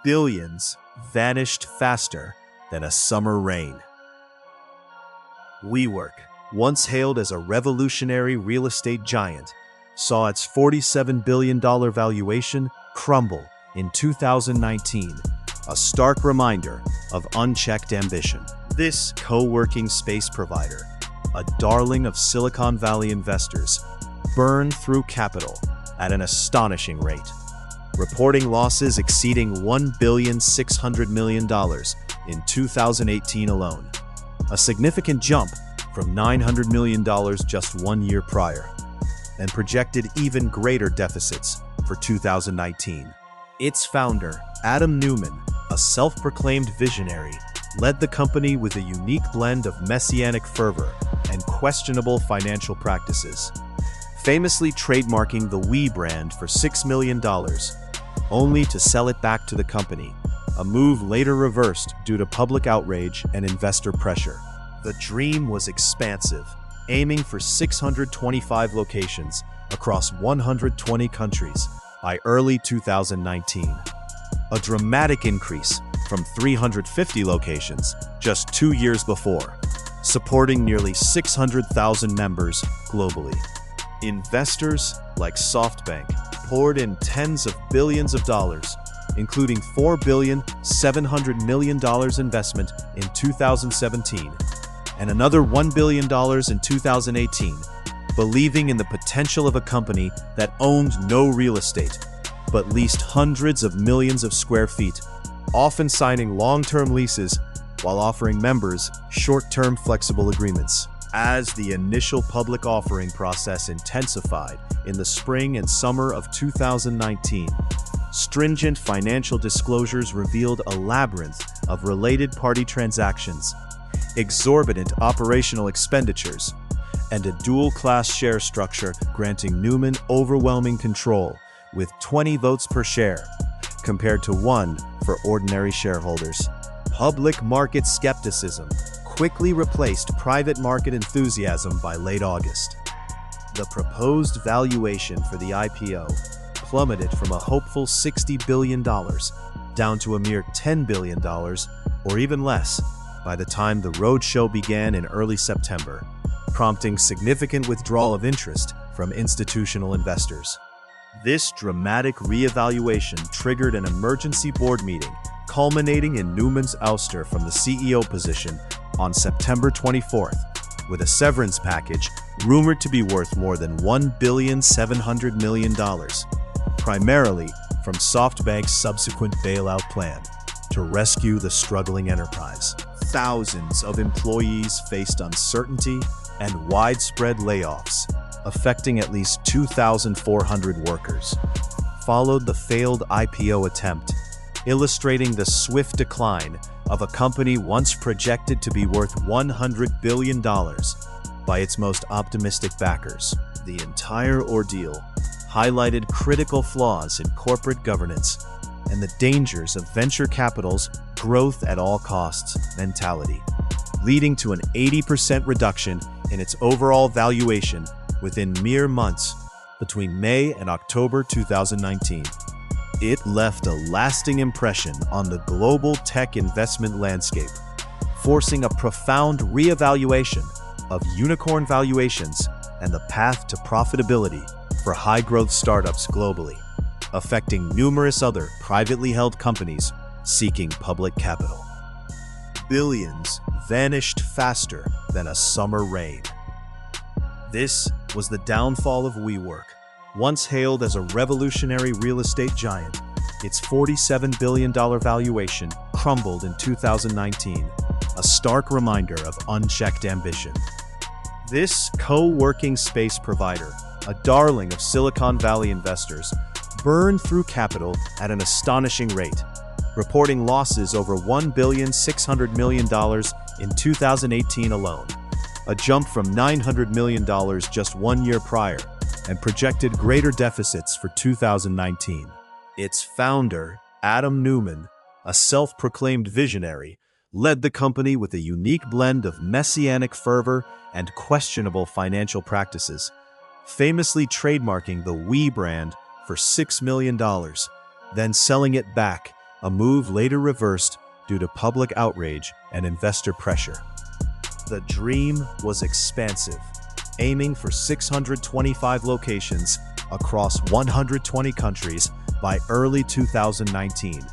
Billions vanished faster than a summer rain. WeWork, once hailed as a revolutionary real estate giant, saw its $47 billion valuation crumble in 2019, a stark reminder of unchecked ambition. This co-working space provider, a darling of Silicon Valley investors, burned through capital at an astonishing rate, reporting losses exceeding $1.6 billion in 2018 alone, a significant jump from $900 million just 1 year prior, and projected even greater deficits for 2019. Its founder, Adam Neumann, a self-proclaimed visionary, led the company with a unique blend of messianic fervor and questionable financial practices, famously trademarking the We brand for $6 million, only to sell it back to the company, a move later reversed due to public outrage and investor pressure. The dream was expansive, aiming for 625 locations across 120 countries by early 2019, a dramatic increase from 350 locations just 2 years before, supporting nearly 600,000 members globally. Investors like SoftBank poured in tens of billions of dollars, including $4.7 billion investment in 2017 and another $1 billion in 2018, believing in the potential of a company that owned no real estate, but leased hundreds of millions of square feet, often signing long-term leases while offering members short-term flexible agreements. As the initial public offering process intensified in the spring and summer of 2019, stringent financial disclosures revealed a labyrinth of related party transactions, exorbitant operational expenditures, and a dual-class share structure granting Neumann overwhelming control with 20 votes per share, compared to 1 for ordinary shareholders. Public market skepticism quickly replaced private market enthusiasm by late August. The proposed valuation for the IPO plummeted from a hopeful $60 billion down to a mere $10 billion, or even less, by the time the roadshow began in early September, prompting significant withdrawal of interest from institutional investors. This dramatic reevaluation triggered an emergency board meeting, culminating in Neumann's ouster from the CEO position on September 24th, with a severance package rumored to be worth more than $1.7 billion, primarily from SoftBank's subsequent bailout plan to rescue the struggling enterprise. Thousands of employees faced uncertainty and widespread layoffs, affecting at least 2,400 workers, followed the failed IPO attempt, illustrating the swift decline of a company once projected to be worth $100 billion by its most optimistic backers. The entire ordeal highlighted critical flaws in corporate governance and the dangers of venture capital's growth at all costs mentality, leading to an 80% reduction in its overall valuation within mere months between May and October 2019. It left a lasting impression on the global tech investment landscape, forcing a profound reevaluation of unicorn valuations and the path to profitability for high-growth startups globally, affecting numerous other privately held companies seeking public capital. Billions vanished faster than a summer rain. This was the downfall of WeWork. Once hailed as a revolutionary real estate giant, its $47 billion valuation crumbled in 2019, a stark reminder of unchecked ambition. This co-working space provider, a darling of Silicon Valley investors, burned through capital at an astonishing rate, reporting losses over $1.6 billion in 2018 alone, a jump from $900 million just 1 year prior, and projected greater deficits for 2019. Its founder, Adam Neumann, a self-proclaimed visionary, led the company with a unique blend of messianic fervor and questionable financial practices, famously trademarking the We brand for $6 million, then selling it back a move later reversed due to public outrage and investor pressure. The dream was expansive, aiming for 625 locations across 120 countries by early 2019,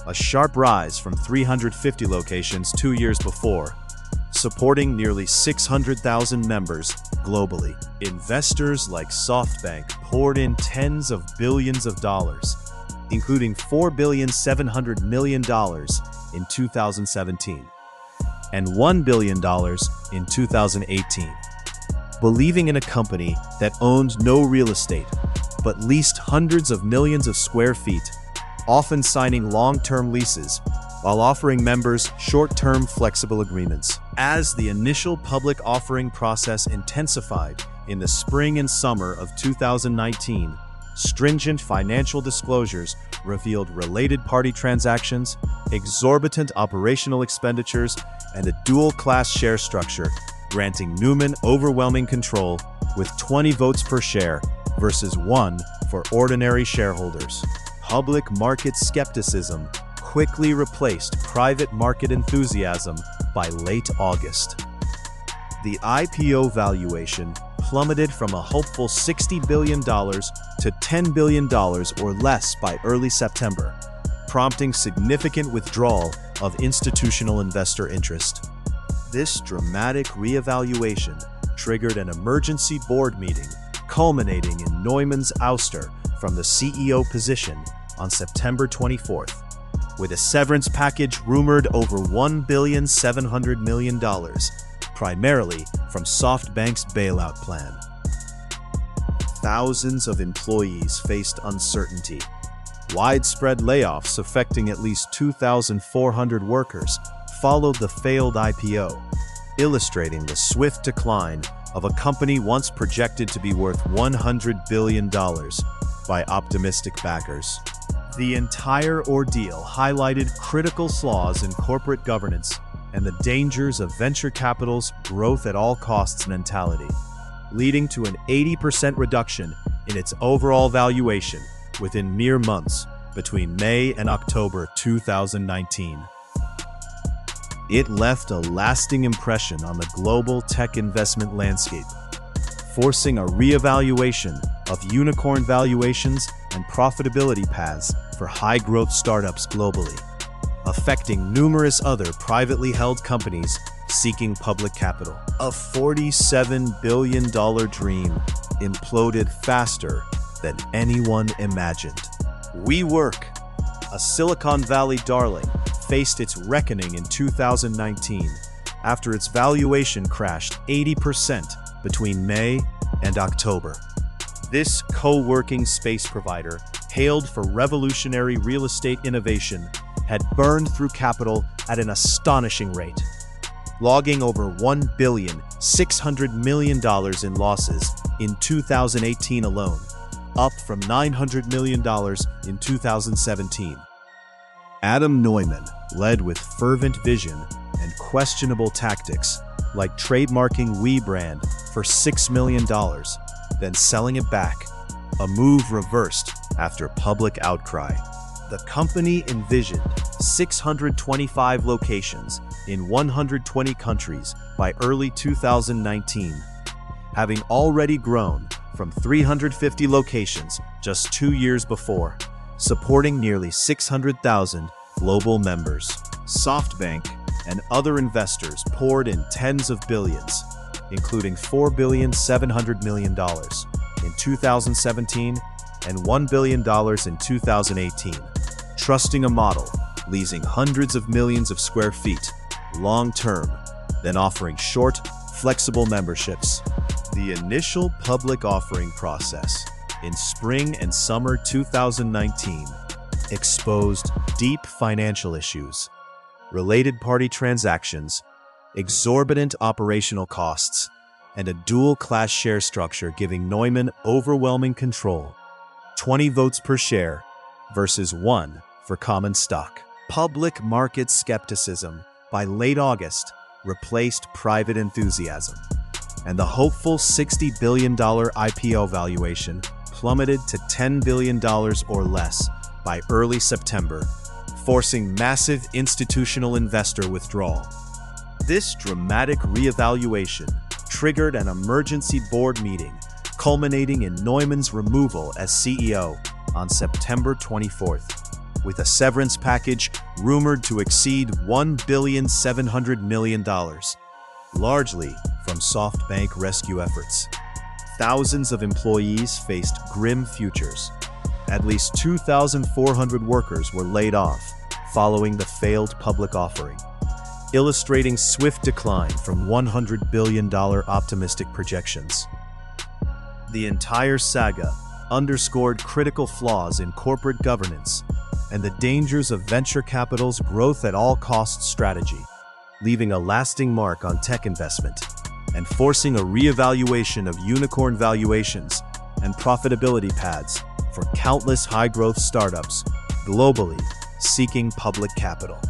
a sharp rise from 350 locations 2 years before, supporting nearly 600,000 members globally. Investors like SoftBank poured in tens of billions of dollars, including $4.7 billion in 2017 and $1 billion in 2018, believing in a company that owned no real estate but leased hundreds of millions of square feet, often signing long-term leases while offering members short-term flexible agreements. As the initial public offering process intensified in the spring and summer of 2019, stringent financial disclosures revealed related party transactions, exorbitant operational expenditures, and a dual-class share structure, granting Newman overwhelming control with 20 votes per share versus 1 for ordinary shareholders. Public market skepticism quickly replaced private market enthusiasm by late August. The IPO valuation plummeted from a hopeful $60 billion to $10 billion or less by early September, prompting significant withdrawal of institutional investor interest. This dramatic reevaluation triggered an emergency board meeting, culminating in Neumann's ouster from the CEO position on September 24th, with a severance package rumored over $1.7 billion, primarily from SoftBank's bailout plan. Thousands of employees faced uncertainty. Widespread layoffs affecting at least 2,400 workers followed the failed IPO, illustrating the swift decline of a company once projected to be worth $100 billion by optimistic backers. The entire ordeal highlighted critical flaws in corporate governance and the dangers of venture capital's growth at all costs mentality, leading to an 80% reduction in its overall valuation within mere months between May and October 2019. It left a lasting impression on the global tech investment landscape, forcing a reevaluation of unicorn valuations and profitability paths for high-growth startups globally, affecting numerous other privately held companies seeking public capital. A $47 billion dream imploded faster than anyone imagined. WeWork, a Silicon Valley darling, faced its reckoning in 2019 after its valuation crashed 80% between May and October. This co-working space provider, hailed for revolutionary real estate innovation, had burned through capital at an astonishing rate, logging over $1.6 billion in losses in 2018 alone, up from $900 million in 2017. Adam Neumann led with fervent vision and questionable tactics, like trademarking We brand for $6 million, then selling it back, a move reversed after public outcry. The company envisioned 625 locations in 120 countries by early 2019, having already grown from 350 locations just 2 years before, supporting nearly 600,000 global members. SoftBank and other investors poured in tens of billions, including $4.7 billion in 2017 and $1 billion in 2018, trusting a model leasing hundreds of millions of square feet long-term, then offering short, flexible memberships. The initial public offering process in spring and summer 2019 exposed deep financial issues, related party transactions, exorbitant operational costs, and a dual-class share structure giving Neumann overwhelming control, 20 votes per share versus 1 for common stock. Public market skepticism by late August replaced private enthusiasm, and the hopeful $60 billion IPO valuation plummeted to $10 billion or less by early September, forcing massive institutional investor withdrawal. This dramatic reevaluation triggered an emergency board meeting, culminating in Neumann's removal as CEO on September 24th, with a severance package rumored to exceed $1.7 billion, largely from SoftBank rescue efforts. Thousands of employees faced grim futures. At least 2,400 workers were laid off following the failed public offering, illustrating swift decline from $100 billion optimistic projections. The entire saga underscored critical flaws in corporate governance and the dangers of venture capital's growth at all costs strategy, leaving a lasting mark on tech investment and forcing a reevaluation of unicorn valuations and profitability paths for countless high-growth startups globally seeking public capital.